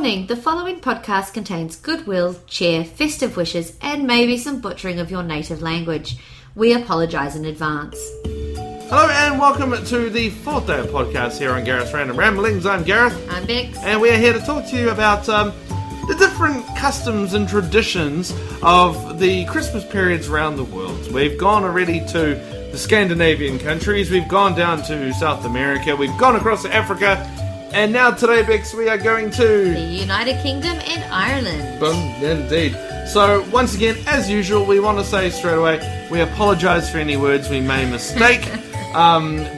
Warning, the following podcast contains goodwill, cheer, festive wishes, and maybe some butchering of your native language. We apologise in advance. Hello and welcome to the fourth day of podcast here on Gareth's Random Ramblings. I'm Gareth. I'm Bex. And we are here to talk to you about the different customs and traditions of the Christmas periods around the world. We've gone already to the Scandinavian countries, we've gone down to South America, we've gone across to Africa, and now today, Bex, we are going to the United Kingdom and Ireland. Boom, indeed. So, once again, as usual, we want to say straight away, we apologise for any words we may mistake.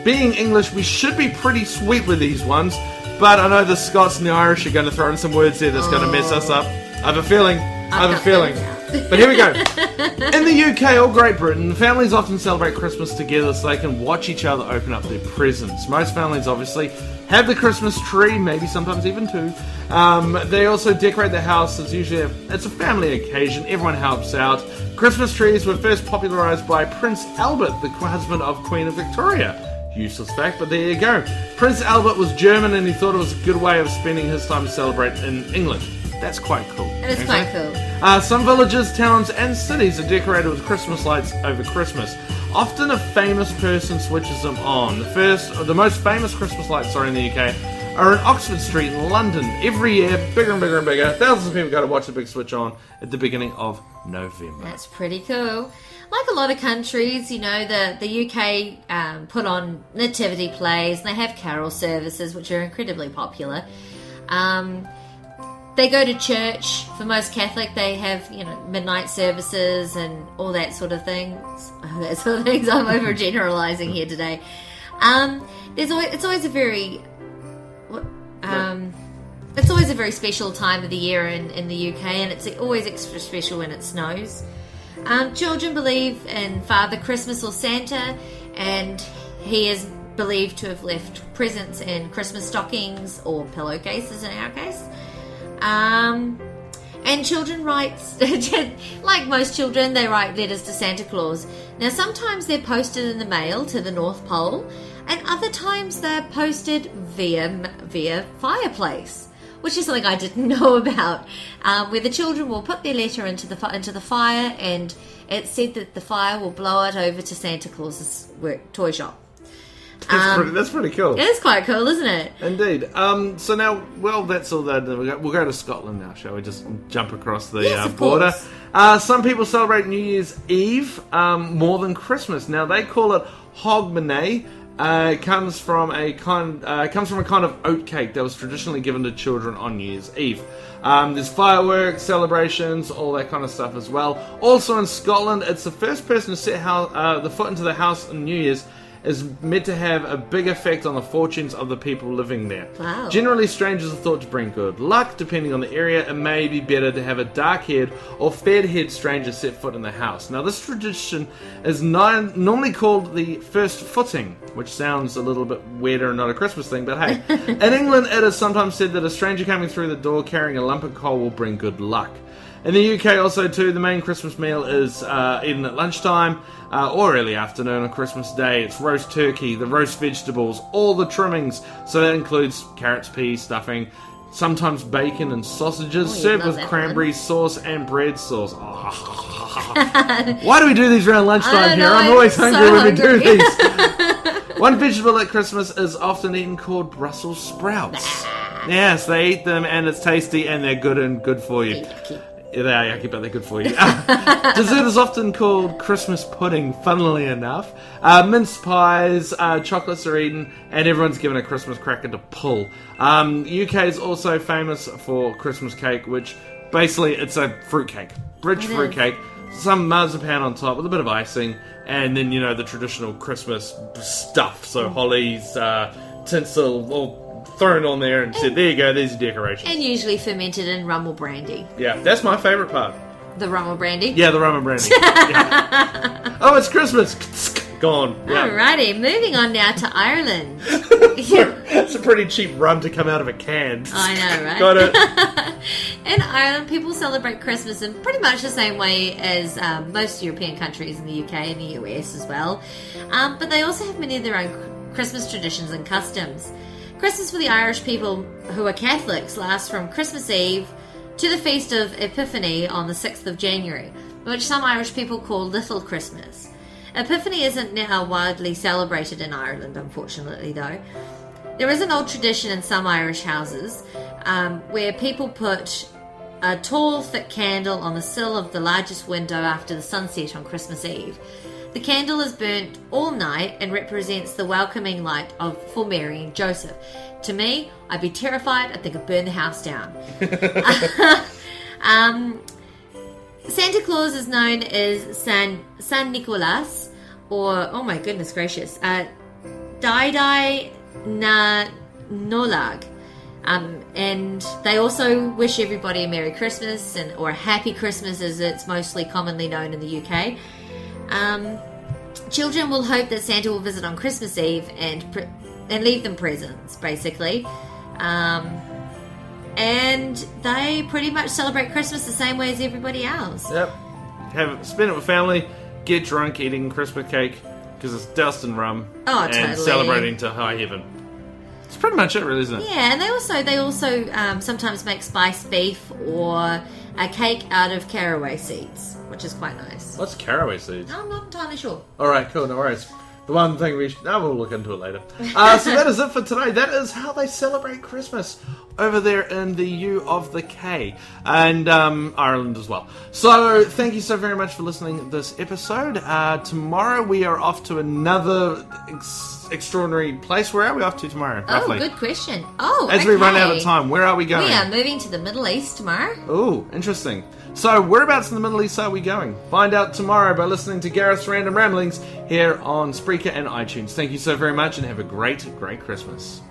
Being English, we should be pretty sweet with these ones, but I know the Scots and the Irish are going to throw in some words there that's going to mess us up. I have a feeling. But here we go. In the UK or Great Britain, families often celebrate Christmas together so they can watch each other open up their presents. Most families, obviously, have the Christmas tree, maybe sometimes even two. They also decorate the house. It's a family occasion. Everyone helps out. Christmas trees were first popularised by Prince Albert, the husband of Queen Victoria. Useless fact, but there you go. Prince Albert was German and he thought it was a good way of spending his time to celebrate in England. That's quite cool. It is quite cool. Some villages, towns and cities are decorated with Christmas lights over Christmas. Often a famous person switches them on. The most famous Christmas lights in the UK are in Oxford Street in London. Every year, bigger and bigger and bigger. Thousands of people go to watch the big switch on at the beginning of November. That's pretty cool. Like a lot of countries, the UK put on nativity plays, and they have carol services, which are incredibly popular. They go to church. For most Catholic, they have, midnight services and all that sort of things. I'm overgeneralizing here today. It's always a very special time of the year in the UK, and it's always extra special when it snows. Children believe in Father Christmas or Santa, and he is believed to have left presents in Christmas stockings or pillowcases in our case. And children write, like most children, they write letters to Santa Claus. Now, sometimes they're posted in the mail to the North Pole, and other times they're posted via fireplace, which is something I didn't know about, where the children will put their letter into the fire, and it's said that the fire will blow it over to Santa Claus's toy shop. That's pretty cool. It is quite cool, isn't it? Indeed. So now, that's all that. We'll go to Scotland now, shall we? Just jump across the border. Some people celebrate New Year's Eve more than Christmas. Now they call it Hogmanay. It comes from a kind of oat cake that was traditionally given to children on New Year's Eve. There's fireworks, celebrations, all that kind of stuff as well. Also in Scotland, it's the first person to set the foot into the house on New Year's is meant to have a big effect on the fortunes of the people living there. Wow. Generally, strangers are thought to bring good luck. Depending on the area, it may be better to have a dark-haired or fair-haired stranger set foot in the house. Now, this tradition is normally called the first footing, which sounds a little bit weirder and not a Christmas thing, but hey. In England, it is sometimes said that a stranger coming through the door carrying a lump of coal will bring good luck. In the UK also too, the main Christmas meal is eaten at lunchtime or early afternoon on Christmas Day. It's roast turkey, the roast vegetables, all the trimmings. So that includes carrots, peas, stuffing, sometimes bacon and sausages, served with cranberry sauce and bread sauce. Oh. Why do we do these around lunchtime here? I'm always hungry when we do these. One vegetable at Christmas is often eaten called Brussels sprouts. Yes, they eat them and it's tasty and they're good for you. Yeah, they are yucky, but they're good for you. Dessert is often called Christmas pudding, funnily enough. Mince pies, chocolates are eaten, and everyone's given a Christmas cracker to pull. UK is also famous for Christmas cake, which basically it's a fruit cake. Rich fruit cake, some marzipan on top with a bit of icing, and then, the traditional Christmas stuff. So hollies, tinsel, all thrown on there and said, there you go, there's your decorations. And usually fermented in rum or brandy. Yeah, that's my favourite part. The rum or brandy? Yeah, the rum and brandy. Yeah. Oh, it's Christmas. Gone. Yeah. Alrighty, moving on now to Ireland. It's a pretty cheap rum to come out of a can. I know, right? Got it. In Ireland, people celebrate Christmas in pretty much the same way as most European countries in the UK and the US as well. But they also have many of their own Christmas traditions and customs. Christmas for the Irish people who are Catholics lasts from Christmas Eve to the feast of Epiphany on the 6th of January, which some Irish people call Little Christmas. Epiphany isn't now widely celebrated in Ireland, unfortunately, though. There is an old tradition in some Irish houses where people put a tall, thick candle on the sill of the largest window after the sunset on Christmas Eve. The candle is burnt all night and represents the welcoming light for Mary and Joseph. To me, I'd be terrified. I think I'd burn the house down. Santa Claus is known as San Nicolas, or, oh my goodness gracious, Dai na Nolag. And they also wish everybody a Merry Christmas or a Happy Christmas, as it's mostly commonly known in the UK. Children will hope that Santa will visit on Christmas Eve and leave them presents, basically. And they pretty much celebrate Christmas the same way as everybody else. Yep. Spend it with family, get drunk eating Christmas cake, because it's doused in rum. Oh, and totally. Celebrating to high heaven. It's pretty much it, really, isn't it? Yeah, and they also sometimes make spiced beef or a cake out of caraway seeds, which is quite nice. What's caraway seeds? I'm not entirely sure. Alright, cool, no worries. The one thing we'll look into it later. So that is it for today. That is how they celebrate Christmas over there in the U of the K and Ireland as well. So thank you so very much for listening to this episode. Tomorrow we are off to another extraordinary place. Where are we off to tomorrow, roughly? Oh, good question. Oh, As we run out of time, where are we going? We are moving to the Middle East tomorrow. Oh, interesting. So, whereabouts in the Middle East are we going? Find out tomorrow by listening to Gareth's Random Ramblings here on Spreaker and iTunes. Thank you so very much and have a great, great Christmas.